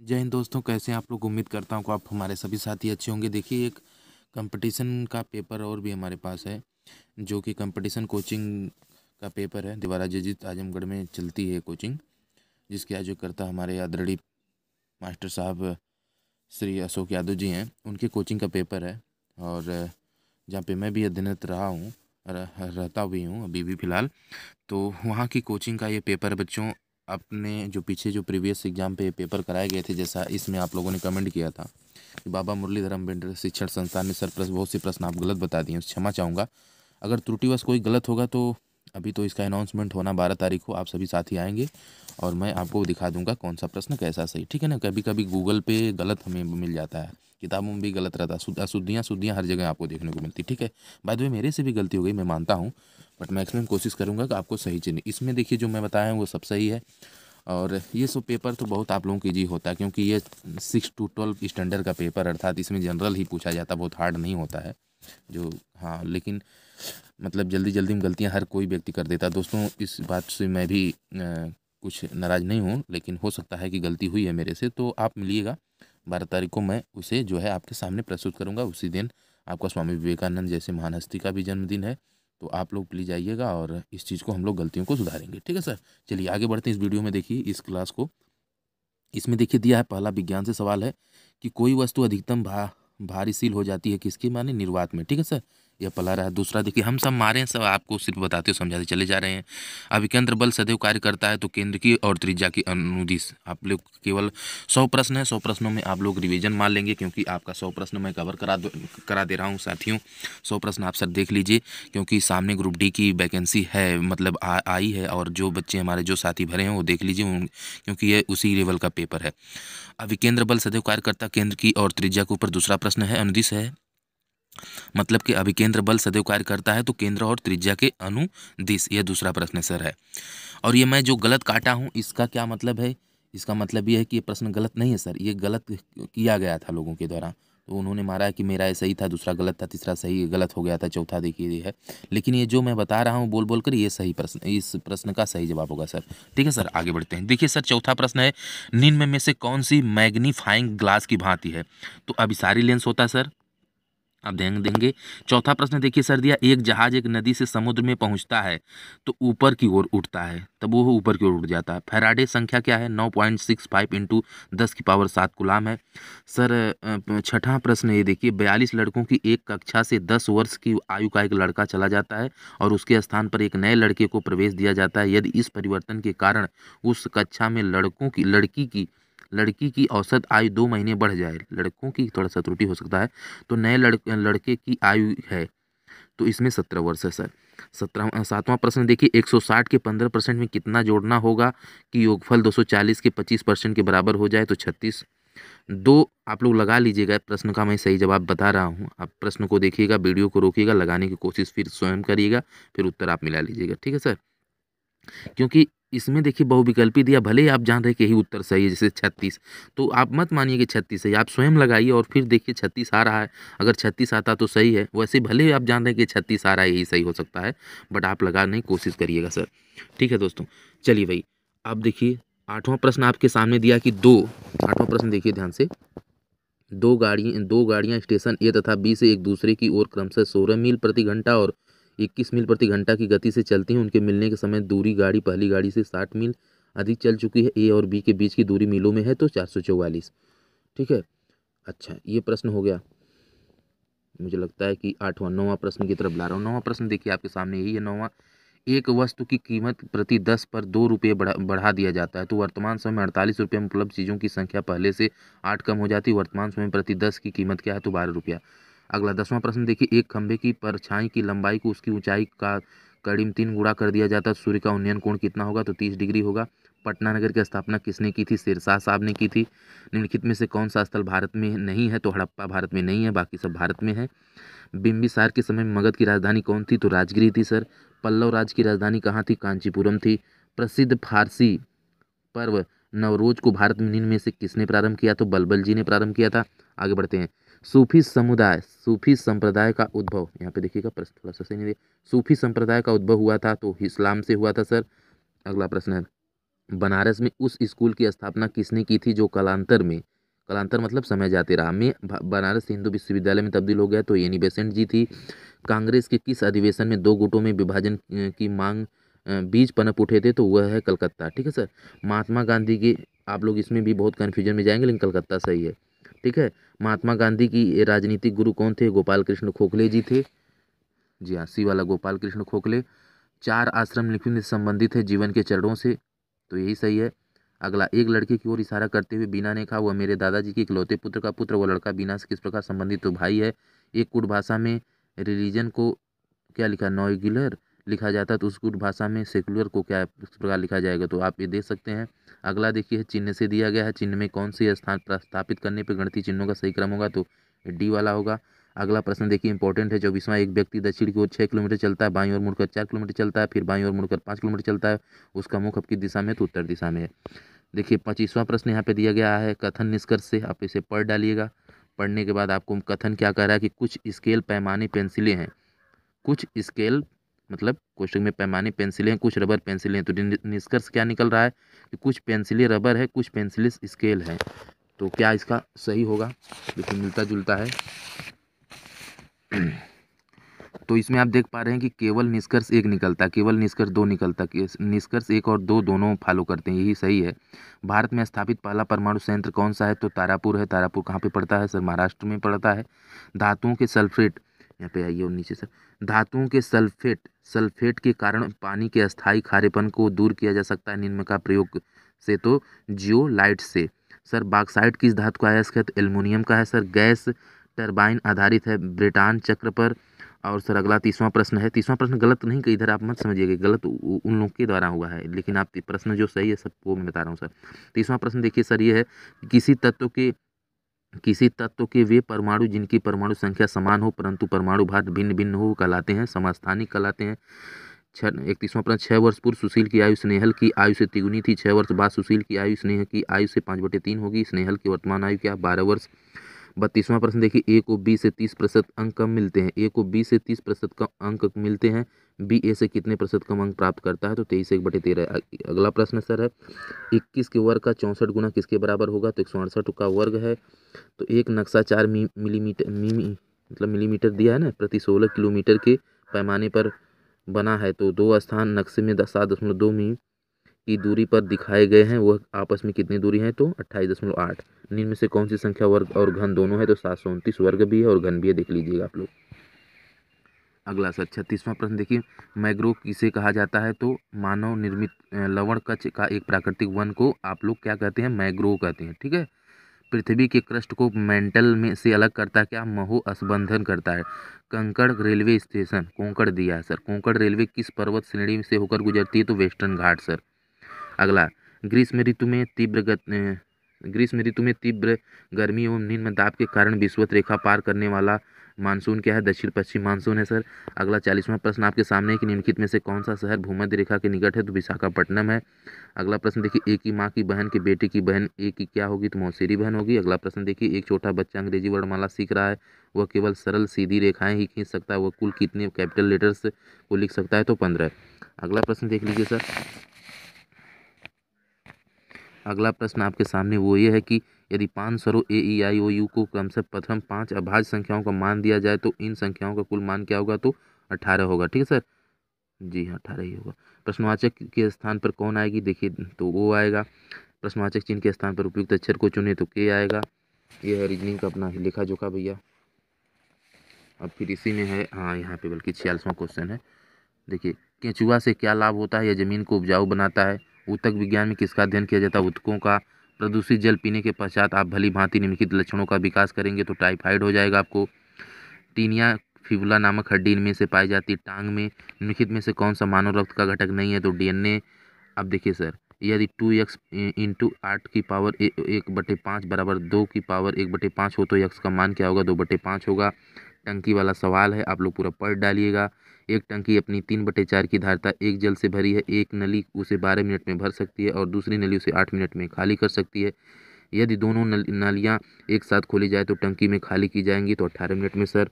जय हिंद दोस्तों, कैसे हैं आप लोग। उम्मीद करता हूँ कि आप हमारे सभी साथी अच्छे होंगे। देखिए, एक कंपटीशन का पेपर और भी हमारे पास है, जो कि कंपटीशन कोचिंग का पेपर है। दीवारा जजित आजमगढ़ में चलती है कोचिंग, जिसके आयोजकर्ता हमारे आदरणीय मास्टर साहब श्री अशोक यादव जी हैं। उनके कोचिंग का पेपर है, और जहाँ पे मैं भी अध्ययनरत रहा हूँ, रहता भी हूँ अभी भी फ़िलहाल। तो वहाँ की कोचिंग का ये पेपर है बच्चों। अपने जो पीछे जो प्रीवियस एग्जाम पे पेपर कराए गए थे, जैसा इसमें आप लोगों ने कमेंट किया था कि बाबा मुरलीधर अम्बेडकर शिक्षण संस्थान में सर बहुत से प्रश्न आप गलत बता दिए, क्षमा चाहूँगा। अगर त्रुटिवश कोई गलत होगा तो अभी तो इसका अनाउंसमेंट होना 12 तारीख को, आप सभी साथी आएंगे और मैं आपको दिखा दूंगा कौन सा प्रश्न कैसा सही, ठीक है ना। कभी कभी गूगल पे गलत हमें मिल जाता है, किताबों में भी गलत रहता है, अशुद्धियाँ हर जगह आपको देखने को मिलती, ठीक है। बाय द वे, मेरे से भी गलती हो गई, मैं मानता हूँ, बट मैक्सिमम कोशिश करूँगा कि आपको सही चीज़। इसमें देखिए, जो मैं बताया हूँ वो सब सही है। और ये सब पेपर तो बहुत आप लोगों के ईजी होता है, क्योंकि ये 6 to 12 स्टैंडर्ड का पेपर, अर्थात इसमें जनरल ही पूछा जाता है, बहुत हार्ड नहीं होता है। जो हाँ, लेकिन मतलब जल्दी जल्दी में गलतियां हर कोई व्यक्ति कर देता है दोस्तों। इस बात से मैं भी कुछ नाराज़ नहीं हूँ, लेकिन हो सकता है कि गलती हुई है मेरे से। तो आप मिलिएगा 12 तारीख को, मैं उसे जो है आपके सामने प्रस्तुत करूँगा। उसी दिन आपका स्वामी विवेकानंद जैसे महान हस्ती का भी जन्मदिन है। तो आप लोग प्लीज़ आइएगा और इस चीज़ को हम लोग गलतियों को सुधारेंगे, ठीक है सर। चलिए आगे बढ़ते हैं इस वीडियो में। देखिए इस क्लास को, इसमें देखिए दिया है, पहला विज्ञान से सवाल है कि कोई वस्तु अधिकतम भारीशील हो जाती है किसके, माने निर्वात में, ठीक है सर। यह पहला रहा। दूसरा देखिए, हम सब मारे हैं, सब आपको सिर्फ बताते हुए समझाते चले जा रहे हैं। अभिकेंद्र बल सदैव कार्य करता है तो केंद्र की और त्रिज्या की अनुदिश। आप लोग केवल 100 प्रश्न है, 100 प्रश्नों में आप लोग रिवीजन मान लेंगे, क्योंकि आपका 100 प्रश्न मैं कवर करा दे रहा हूँ साथियों। 100 प्रश्न आप सर देख लीजिए, क्योंकि सामने ग्रुप डी की वैकेंसी है, मतलब आई है, और जो बच्चे हमारे जो साथी भरे हैं वो देख लीजिए, क्योंकि ये उसी लेवल का पेपर है। अभिकेंद्र बल सदैव कार्य करता केंद्र की और त्रिज्या के ऊपर। दूसरा प्रश्न है अनुदिश है, मतलब कि अभिकेंद्र बल सदैव कार्य करता है तो केंद्र और त्रिज्या के अनुदिश। यह दूसरा प्रश्न सर है। और ये मैं जो गलत काटा हूँ, इसका क्या मतलब है? इसका मतलब ये है कि ये प्रश्न गलत नहीं है सर, ये गलत किया गया था लोगों के द्वारा। तो उन्होंने मारा है कि मेरा ये सही था, दूसरा गलत था, तीसरा सही गलत हो गया था, चौथा देखिए ये है। लेकिन ये जो मैं बता रहा हूँ बोल बोल कर, ये सही प्रश्न, इस प्रश्न का सही जवाब होगा सर, ठीक है सर। आगे बढ़ते हैं। देखिए सर, चौथा प्रश्न है, निम्न में से कौन सी मैग्नीफाइंग ग्लास की भांति है? तो अभिसारी लेंस होता है सर, आप ध्यान देंगे। चौथा प्रश्न देखिए सर दिया, एक जहाज एक नदी से समुद्र में पहुंचता है तो ऊपर की ओर उठता है, तब वो ऊपर की ओर उठ जाता है। फैराडे संख्या क्या है? 9.65 इंटू 10 की पावर 7 गुलाम है सर। छठा प्रश्न ये देखिए, 42 लड़कों की एक कक्षा से 10 वर्ष की आयु का एक लड़का चला जाता है और उसके स्थान पर एक नए लड़के को प्रवेश दिया जाता है। यदि इस परिवर्तन के कारण उस कक्षा में लड़की की औसत आयु 2 महीने बढ़ जाए, लड़कों की थोड़ा सा त्रुटि हो सकता है, तो नए लड़के की आयु है तो इसमें 17 वर्ष है सर। 7वां प्रश्न देखिए, 160 के 15% में कितना जोड़ना होगा कि योगफल 240 के 25% के बराबर हो जाए? तो 36। दो आप लोग लगा लीजिएगा, प्रश्न का मैं सही जवाब बता रहा हूँ। आप प्रश्न को देखिएगा, वीडियो को रोकिएगा, लगाने की कोशिश फिर स्वयं करिएगा, फिर उत्तर आप मिला लीजिएगा, ठीक है सर। क्योंकि इसमें देखिए बहुविकल्पी दिया, भले ही आप जान रहे कि यही उत्तर सही है, जैसे 36, तो आप मत मानिए कि 36 है, आप स्वयं लगाइए और फिर देखिए 36 आ रहा है। अगर 36 आता तो सही है, वैसे भले ही आप जान रहे हैं कि 36 आ रहा है, यही सही हो सकता है, बट आप लगाने की कोशिश करिएगा सर, ठीक है दोस्तों। चलिए भाई, आप देखिए 8वां प्रश्न आपके सामने दिया कि 8वां प्रश्न देखिए ध्यान से, दो गाड़ियां स्टेशन ए तथा बी से एक दूसरे की ओर क्रमशः 16 मील प्रति घंटा और 21 मील प्रति घंटा की गति से चलती हैं। उनके मिलने के समय दूरी गाड़ी पहली गाड़ी से 60 मील अधिक चल चुकी है। ए और बी के बीच की दूरी मीलों में है, तो 444, ठीक है। अच्छा, ये प्रश्न हो गया। मुझे लगता है कि 9वां प्रश्न की तरफ ला रहा हूँ। 9वां प्रश्न देखिए आपके सामने यही है। 9वां, एक वस्तु की कीमत प्रति 10 पर 2 रुपये बढ़ा दिया जाता है, तो वर्तमान समय में 48 रुपये में उपलब्ध चीज़ों की संख्या पहले से 8 कम हो जाती है। वर्तमान समय में प्रति 10 की कीमत क्या है? तो 12 रुपया। अगला 10वां प्रश्न देखिए, एक खंभे की परछाई की लंबाई को उसकी ऊंचाई का करीब 3 गुणा कर दिया जाता है, सूर्य का उन्नयन कोण कितना होगा? तो 30 डिग्री होगा। पटना नगर की स्थापना किसने की थी? शेरशाह साहब ने की थी। निम्नलिखित में से कौन सा स्थल भारत में नहीं है? तो हड़प्पा भारत में नहीं है, बाकी सब भारत में है। बिंबिसार के समय में मगध की राजधानी कौन थी? तो राजगिरी थी सर। पल्लव राज की राजधानी कहाँ थी? कांचीपुरम थी। प्रसिद्ध फारसी पर्व नवरोज को भारत में निम्न में से किसने प्रारंभ किया? तो बलबल जी ने प्रारंभ किया था। आगे बढ़ते हैं। सूफी संप्रदाय का उद्भव, यहाँ पे देखिएगा प्रश्न थोड़ा सा सही नहीं दिया। सूफी संप्रदाय का उद्भव हुआ था तो इस्लाम से हुआ था सर। अगला प्रश्न है, बनारस में उस स्कूल की स्थापना किसने की थी जो कालांतर मतलब समय जाते रहा में बनारस हिंदू विश्वविद्यालय में तब्दील हो गया, तो एनी बेसेंट जी थी। कांग्रेस के किस अधिवेशन में दो गुटों में विभाजन की मांग बीज पनप उठे थे, तो वह है कलकत्ता। ठीक है सर। महात्मा गांधी के, आप लोग इसमें भी बहुत कन्फ्यूजन में जाएंगे लेकिन कलकत्ता सही है। ठीक है। महात्मा गांधी की राजनीतिक गुरु कौन थे? गोपाल कृष्ण खोखले जी थे। जी हाँ, सी वाला गोपाल कृष्ण खोखले। चार आश्रम निम्न से संबंधित है जीवन के चरणों से, तो यही सही है। अगला, एक लड़के की ओर इशारा करते हुए बीना ने कहा, वह मेरे दादाजी के इकलौते पुत्र का पुत्र, वह लड़का बीना से किस प्रकार संबंधित? तो भाई है। एक कुट भाषा में रिलीजन को क्या लिखा? नॉइगुलर लिखा जाता है, तो उस कुट भाषा में सेकुलर को क्या किस प्रकार लिखा जाएगा? तो आप ये देख सकते हैं। अगला देखिए, चिन्ह से दिया गया है, चिन्ह में कौन से स्थान प्रस्तापित करने पर गणितीय चिन्हों का सही क्रम होगा? तो डी वाला होगा। अगला प्रश्न देखिए, इंपॉर्टेंट है। 24वां, एक व्यक्ति दक्षिण की ओर 6 किलोमीटर चलता है, बाईं ओर मुड़कर 4 किलोमीटर चलता है, फिर बाईं ओर मुड़कर 5 किलोमीटर चलता है, उसका मुख अब किस दिशा में? तो उत्तर दिशा में है। देखिए 25वां प्रश्न यहाँ पे दिया गया है, कथन निष्कर्ष से आप इसे पढ़ डालिएगा। पढ़ने के बाद आपको कथन क्या कह रहा है कि कुछ स्केल पैमाने पेंसिलें हैं, कुछ स्केल मतलब क्वेश्चन में पैमाने पेंसिलें हैं, कुछ रबर पेंसिलें हैं, तो निष्कर्ष क्या निकल रहा है कि कुछ पेंसिलें रबर है, कुछ पेंसिलें स्केल है। तो क्या इसका सही होगा? देखिए मिलता जुलता है। तो इसमें आप देख पा रहे हैं कि केवल निष्कर्ष एक निकलता है, केवल निष्कर्ष दो निकलता है, निष्कर्ष एक और दो दोनों फॉलो करते हैं, यही सही है। भारत में स्थापित पहला परमाणु संयंत्र कौन सा है? तो तारापुर है। तारापुर कहाँ पे पड़ता है सर? महाराष्ट्र में पड़ता है। धातुओं के सल्फेट, यहाँ पे आइए और नीचे सर, धातुओं के सल्फेट के कारण पानी के अस्थायी खारेपन को दूर किया जा सकता है निम्न का प्रयोग से, तो जियोलाइट से। सर बॉक्साइट किस धातु का अयस्क है? तो एल्युमिनियम का है। सर गैस टरबाइन आधारित है ब्रेटान चक्र पर। और सर अगला 30वां प्रश्न है। 30वां प्रश्न गलत नहीं, कि इधर आप मत समझिएगा, गलत उन लोग के द्वारा हुआ है, लेकिन आप प्रश्न जो सही है सबको मैं बता रहा हूँ सर। 30वां प्रश्न देखिए सर, ये है किसी तत्व के वे परमाणु जिनकी परमाणु संख्या समान हो परंतु परमाणु भार भिन्न भिन्न हो कहलाते हैं समस्थानिक कहलाते हैं। 31वां प्रश्न, 6 वर्ष पूर्व सुशील की आयु स्नेहल की आयु से तिगुनी थी, 6 वर्ष बाद सुशील की आयु स्नेह की आयु से 5/3 होगी, स्नेहल की वर्तमान आयु क्या? 12 वर्ष। 32वां प्रश्न देखिए, ए को बी से 30% अंक कम मिलते हैं, ए को बी से 30% कम अंक मिलते हैं, बी ए से कितने प्रतिशत कम अंक प्राप्त करता है? तो 23/1/13। अगला प्रश्न सर है, 21 के वर्ग का 64 गुना किसके बराबर होगा? तो 168 का वर्ग है। तो एक नक्शा 4 मिलीमीटर दिया है ना, प्रति 16 किलोमीटर के पैमाने पर बना है, तो दो स्थान नक्शे में 7.2 मीमी की दूरी पर दिखाए गए हैं, वह आपस में कितनी दूरी है? तो 28.8। निम्न में से कौन सी संख्या वर्ग और घन दोनों है? तो 729 वर्ग भी है और घन भी है, देख लीजिएगा आप लोग। अगला सर 36वां प्रश्न देखिए, मैग्रोव किसे कहा जाता है? तो मानव निर्मित लवण कच्छ का एक प्राकृतिक वन को आप लोग क्या कहते हैं? मैग्रोव कहते हैं। ठीक है। पृथ्वी के क्रस्ट को मेंटल में से अलग करता है क्या? महो असंबंधन करता है। कंकड़ रेलवे स्टेशन, कोंकण दिया है सर, कोंकण रेलवे किस पर्वत श्रेणी से होकर गुजरती है? तो वेस्टर्न घाट सर। अगला, ग्रीष्म ऋतु में तीव्र गर्मी एवं निम्न दाब के कारण विषुवत रेखा पार करने वाला मानसून क्या है? दक्षिण पश्चिम मानसून है सर। अगला 40वां प्रश्न आपके सामने है कि निम्नलिखित में से कौन सा शहर भूमध्य रेखा के निकट है? तो विशाखापट्टनम है। अगला प्रश्न देखिए, एक ही माँ की बहन के बेटे की बहन एक की क्या होगी? तो मौसेरी बहन होगी। अगला प्रश्न देखिए, एक छोटा बच्चा अंग्रेजी वर्णमाला सीख रहा है, वह केवल सरल सीधी रेखाएं ही खींच सकता है, वह कुल कितने कैपिटल लेटर्स को लिख सकता है? तो 15। अगला प्रश्न देख लीजिए सर। अगला प्रश्न आपके सामने वो ये है कि यदि 5 स्वरों ए ई आई ओ यू को क्रमशः प्रथम 5 अभाज्य संख्याओं का मान दिया जाए तो इन संख्याओं का कुल मान क्या होगा? तो 18 होगा। ठीक है सर। जी हाँ, 18 ही होगा। प्रश्नवाचक के स्थान पर कौन आएगी? देखिए तो वो आएगा। प्रश्नवाचक चिन्ह के स्थान पर उपयुक्त अक्षर को चुने तो के आएगा। ये है रीजनिंग का अपना लेखा जोखा भैया। अब फिर इसी में है, हाँ यहाँ पे बल्कि 46वां क्वेश्चन है। देखिए, केंचुआ से क्या लाभ होता है? यह जमीन को उपजाऊ बनाता है। ऊतक विज्ञान में किसका अध्ययन किया जाता है? ऊतकों का। प्रदूषित जल पीने के पश्चात आप भली भांति निम्नलिखित लक्षणों का विकास करेंगे, तो टाइफाइड हो जाएगा आपको। टीनिया फिबुला नामक हड्डी इनमें से पाई जाती है टांग में। निम्नलिखित में से कौन सा मानव रक्त का घटक नहीं है? तो डीएनए। अब देखिए सर, यदि 2x इंटू 8 की पावर 1/5 बराबर 2 की पावर 1/5 हो तो x का मान क्या होगा? 2/5 होगा। टंकी वाला सवाल है, आप लोग पूरा पढ़ डालिएगा। एक टंकी अपनी 3/4 की धारिता एक जल से भरी है, एक नली उसे 12 मिनट में भर सकती है और दूसरी नली उसे 8 मिनट में खाली कर सकती है। यदि दोनों नालियाँ एक साथ खोली जाए तो टंकी में खाली की जाएंगी, तो 18 मिनट में सर।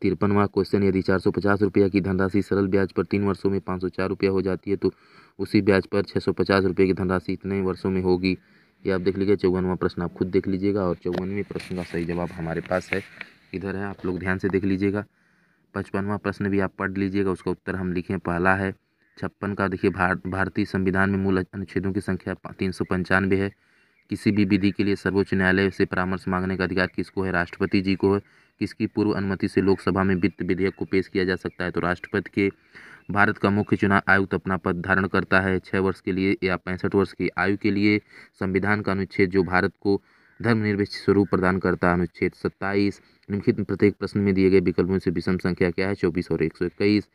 53वां क्वेश्चन, यदि 450 रुपया की धनराशि सरल ब्याज पर 3 वर्षों में 504 रुपया हो जाती है तो उसी ब्याज पर 650 रुपये की धनराशि इतने वर्षों में होगी। ये आप देख लीजिए। 54वां प्रश्न आप खुद देख लीजिएगा और 54वें प्रश्न का सही जवाब हमारे पास है, इधर है, आप लोग ध्यान से देख लीजिएगा। 55वां प्रश्न भी आप पढ़ लीजिएगा, उसका उत्तर हम लिखें। पहला है 56 का, देखिए भारतीय संविधान में मूल अनुच्छेदों की संख्या 395 है। किसी भी विधि के लिए सर्वोच्च न्यायालय से परामर्श मांगने का अधिकार किसको है? राष्ट्रपति जी को है। किसकी पूर्व अनुमति से लोकसभा में वित्त विधेयक को पेश किया जा सकता है? तो राष्ट्रपति के। भारत का मुख्य चुनाव आयुक्त अपना पद धारण करता है 6 वर्ष के लिए या 65 वर्ष की आयु के लिए। संविधान का अनुच्छेद जो भारत को धर्मनिरपेक्ष स्वरूप प्रदान करता है, अनुच्छेद 27। निम्नलिखित में प्रत्येक प्रश्न में दिए गए विकल्पों से विषम संख्या क्या है? 24 और 121।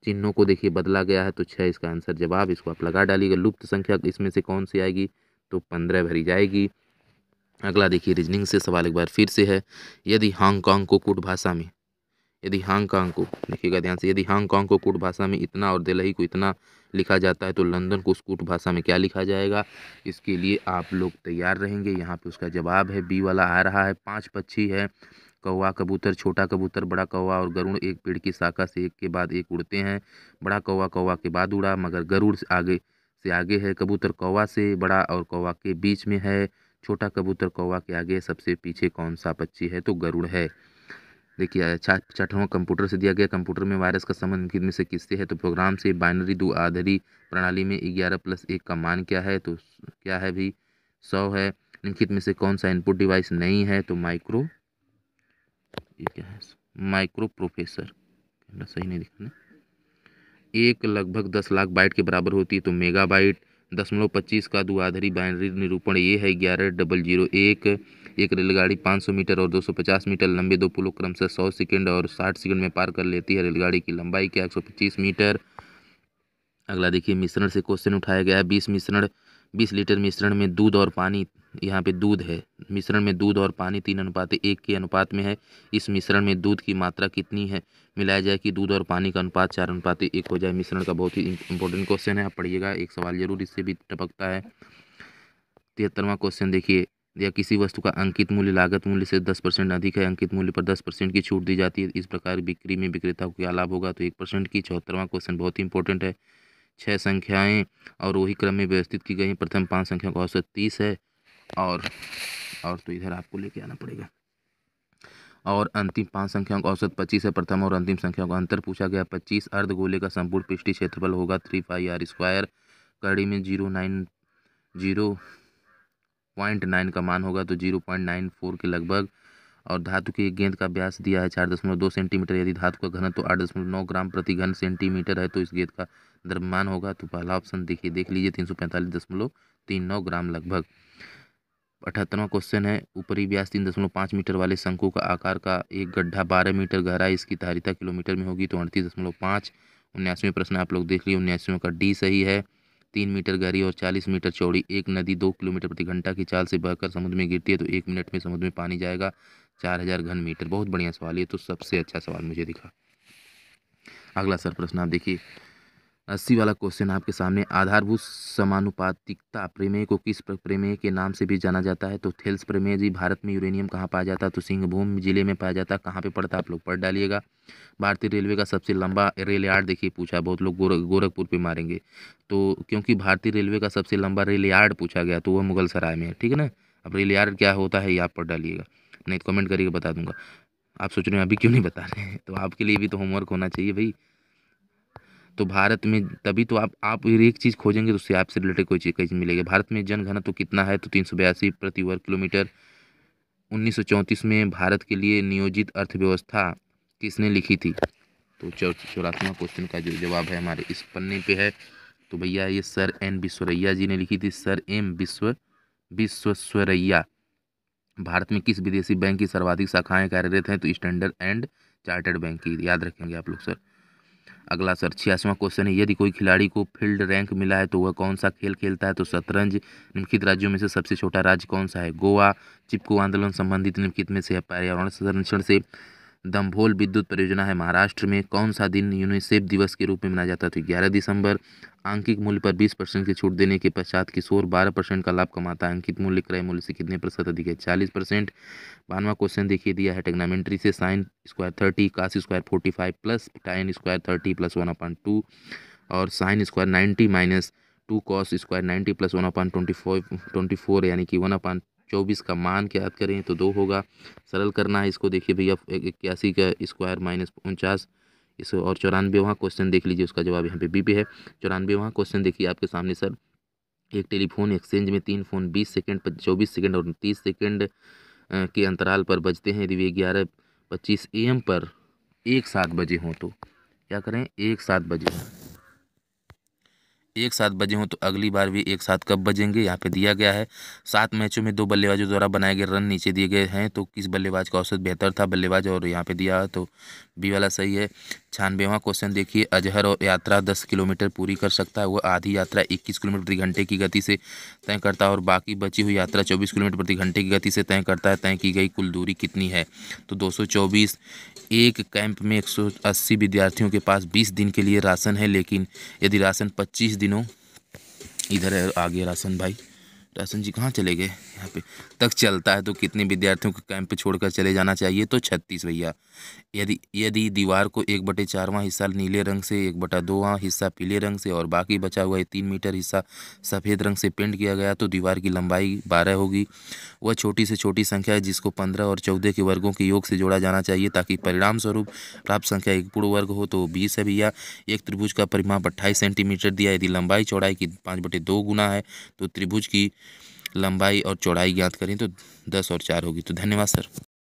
चिन्हों को देखिए बदला गया है, तो 6 इसका आंसर जवाब, इसको आप लगा डालिएगा। लुप्त संख्या इसमें से कौन सी आएगी? तो 15 भरी जाएगी। अगला देखिए रीजनिंग से सवाल एक बार फिर से है। यदि हांगकांग को कूट भाषा में, यदि हांगकांग को, देखिएगा ध्यान से, यदि हांगकांग को कूट भाषा में इतना और दिल्ली को इतना लिखा जाता है तो लंदन को उस कूट भाषा में क्या लिखा जाएगा? इसके लिए आप लोग तैयार रहेंगे। यहाँ पे उसका जवाब है बी वाला आ रहा है। 5 पक्षी है, कौवा, कबूतर, छोटा कबूतर, बड़ा कौवा और गरुड़ एक पेड़ की शाखा से एक के बाद एक उड़ते हैं। बड़ा कौवा कौवा के बाद उड़ा, मगर गरुड़ से आगे है। कबूतर कौवा से बड़ा और कौवा के बीच में है। छोटा कबूतर कौवा के आगे, सबसे पीछे कौन सा पक्षी है? तो गरुड़ है। देखिए 6वां कंप्यूटर से दिया गया। कंप्यूटर में वायरस का संबंध निम्नलिखित में से किससे है? तो प्रोग्राम से। बाइनरी द्विआधारी प्रणाली में 11 + 1 का मान क्या है? तो क्या है भी? 100 है। निम्नलिखित में से कौन सा इनपुट डिवाइस नहीं है? तो ये क्या है? Micro processor. सही नहीं दिखा ना। एक लगभग 10 लाख बाइट के बराबर होती है तो मेगाबाइट। 0.25 का द्विआधारी बाइनरी निरूपण ये है 11001। एक रेलगाड़ी 500 मीटर और 250 मीटर लंबे दो पुलों क्रमशः 100 सेकंड और 60 सेकंड में पार कर लेती है। रेलगाड़ी की लंबाई क्या? 125 मीटर। अगला देखिए मिश्रण से क्वेश्चन उठाया गया है। 20 लीटर मिश्रण में दूध और पानी, यहाँ पे दूध है, मिश्रण में दूध और पानी 3:1 के अनुपात में है। इस मिश्रण में दूध की मात्रा कितनी है मिलाया जाए कि दूध और पानी का अनुपात 4:1 हो जाए? मिश्रण का बहुत ही इंपॉर्टेंट क्वेश्चन है, आप पढ़िएगा, एक सवाल जरूर इससे भी टपकता है। 73वां क्वेश्चन देखिए, या किसी वस्तु का अंकित मूल्य लागत मूल्य से 10% अधिक है, अंकित मूल्य पर 10% की छूट दी जाती है, इस प्रकार बिक्री में विक्रेता को क्या लाभ होगा? तो 1% की। 74वां क्वेश्चन बहुत ही इंपॉर्टेंट है। 6 संख्याएं और वही क्रम में व्यवस्थित की गई। प्रथम 5 संख्याओं का औसत 30 है और तो इधर आपको लेके आना पड़ेगा। और अंतिम 5 संख्याओं का औसत 25 है। प्रथम और अंतिम संख्याओं का अंतर पूछा गया। 25 अर्धगोले का संपूर्ण पृष्ठीय क्षेत्रफल होगा 3πr²। कड़ी में 0.9 का मान होगा तो 0.94 के लगभग। और धातु की एक गेंद का व्यास दिया है 4.2 सेंटीमीटर। यदि धातु का घनत्व 8.9 ग्राम प्रति घन सेंटीमीटर है तो इस गेंद का द्रव्यमान होगा। तो पहला ऑप्शन देखिए, देख लीजिए 345.39 ग्राम लगभग। 78वां क्वेश्चन है, ऊपरी व्यास 3.5 मीटर वाले शंकु का आकार का एक गड्ढा 12 मीटर गहरा, इसकी धारिता किलोमीटर में होगी तो 38.5। 79वें प्रश्न आप लोग देख लीजिए। 79वें का डी सही है। 3 मीटर गहरी और 40 मीटर चौड़ी एक नदी 2 किलोमीटर प्रति घंटा की चाल से बहकर समुद्र में गिरती है तो 1 मिनट में समुद्र में पानी जाएगा 4000 घन मीटर। बहुत बढ़िया सवाल, ये तो सबसे अच्छा सवाल मुझे दिखा। अगला सर प्रश्न आप देखिए, 80 वाला क्वेश्चन आपके सामने। आधारभूत समानुपातिकता प्रमेय को किस प्रमेय के नाम से भी जाना जाता है? तो थेल्स प्रमेय जी। भारत में यूरेनियम कहाँ पाया जाता है? तो सिंहभूम जिले में पाया जाता है। कहाँ पे पड़ता है? आप लोग पढ़ डालिएगा। भारतीय रेलवे का सबसे लंबा रेल यार्ड देखिए पूछा, बहुत लोग गोरखपुर पे मारेंगे तो, क्योंकि भारतीय रेलवे का सबसे लंबा रेल यार्ड पूछा गया तो वह मुगल सराय में है, ठीक है ना। अब रेल यार्ड क्या होता है ये आप पढ़ डालिएगा, नहीं तो कमेंट करिएगा बता दूंगा। आप सोच रहे हैं अभी क्यों नहीं बता रहे हैं, तो आपके लिए भी तो होमवर्क होना चाहिए भाई। तो भारत में तभी तो आप एक चीज़ खोजेंगे तो उससे आपसे रिलेटेड कोई चीज़ मिलेगी। भारत में जनघनत्व कितना है? तो 382 प्रति वर्ग किलोमीटर। 1934 में भारत के लिए नियोजित अर्थव्यवस्था किसने लिखी थी? तो 84वां क्वेश्चन का जो जवाब है हमारे इस पन्ने पे है, तो भैया ये सर एन विश्वरैया जी ने लिखी थी। Sir M Visvesvaraya. भारत में किस विदेशी बैंक की सर्वाधिक शाखाएं कार्यरत हैं? तो स्टैंडर्ड एंड चार्टर्ड बैंक की, याद रखेंगे आप लोग सर। अगला सर 86वां क्वेश्चन है, यदि कोई खिलाड़ी को फील्ड रैंक मिला है तो वह कौन सा खेल खेलता है? तो शतरंज। निम्नलिखित राज्यों में से सबसे छोटा राज्य कौन सा है? गोवा। चिपको आंदोलन संबंधित निम्नलिखित में से पर्यावरण संरक्षण से दमभोल विद्युत परियोजना है महाराष्ट्र में। कौन सा दिन यूनिसेफ दिवस के रूप में मनाया जाता है? तो 11 दिसंबर। अंकित मूल्य पर 20% की छूट देने के पश्चात किशोर 12% का लाभ कमाता है। अंकित मूल्य क्रय मूल्य से कितने प्रतिशत अधिक है? 40%। 92वां क्वेश्चन देखिए दिया है ट्रिग्नोमेट्री से sine square 30 cos square 45 plus tan square 30 plus 1/2 और sine square 90 minus 2 cos square 90 plus 1/24 यानी कि 1/24 का मान ज्ञात करें तो 2 होगा। सरल करना है इसको। देखिए भैया 81 का स्क्वायर माइनस 49 इस और 94वां क्वेश्चन देख लीजिए, उसका जवाब यहाँ पे बी पे है। 94वां क्वेश्चन देखिए आपके सामने सर। एक टेलीफोन एक्सचेंज में 3 फोन 20 सेकंड 24 सेकंड और 30 सेकंड के अंतराल पर बजते हैं। यदि वे 11:25 AM पर एक साथ बजे हों तो क्या करें? एक साथ बजे हों, एक साथ बजे हों तो अगली बार भी एक साथ कब बजेंगे? यहाँ पे दिया गया है 7 मैचों में 2 बल्लेबाजों द्वारा बनाए गए रन नीचे दिए गए हैं, तो किस बल्लेबाज का औसत बेहतर था? बल्लेबाज, और यहाँ पे दिया तो बी वाला सही है। 96वां क्वेश्चन देखिए। अजहर और यात्रा 10 किलोमीटर पूरी कर सकता है। वह आधी यात्रा 21 किलोमीटर प्रति घंटे की गति से तय करता है और बाकी बची हुई यात्रा 24 किलोमीटर प्रति घंटे की गति से तय करता है। तय की गई कुल दूरी कितनी है? तो 224। एक कैंप में 180 विद्यार्थियों के पास 20 दिन के लिए राशन है, लेकिन यदि राशन 25 दिनों इधर है आगे राशन भाई, राशन जी कहाँ चले गए? यहाँ पे तक चलता है तो कितने विद्यार्थियों को कैंप पे छोड़कर चले जाना चाहिए? तो 36 भैया। यदि यदि दीवार को 1/4वां हिस्सा नीले रंग से, 1/2वां हिस्सा पीले रंग से और बाकी बचा हुआ 3 मीटर हिस्सा सफ़ेद रंग से पेंट किया गया तो दीवार की लंबाई 12 होगी। वह छोटी से छोटी संख्या है जिसको 15 और 14 के वर्गों के योग से जोड़ा जाना चाहिए ताकि परिणाम स्वरूप प्राप्त संख्या एक पूर्ण वर्ग हो, तो 20 है भैया। एक त्रिभुज का परिमाप 28 सेंटीमीटर दिया। यदि लंबाई चौड़ाई की 5/2 गुना है तो त्रिभुज की लंबाई और चौड़ाई ज्ञात करें तो 10 और 4 होगी। तो धन्यवाद सर।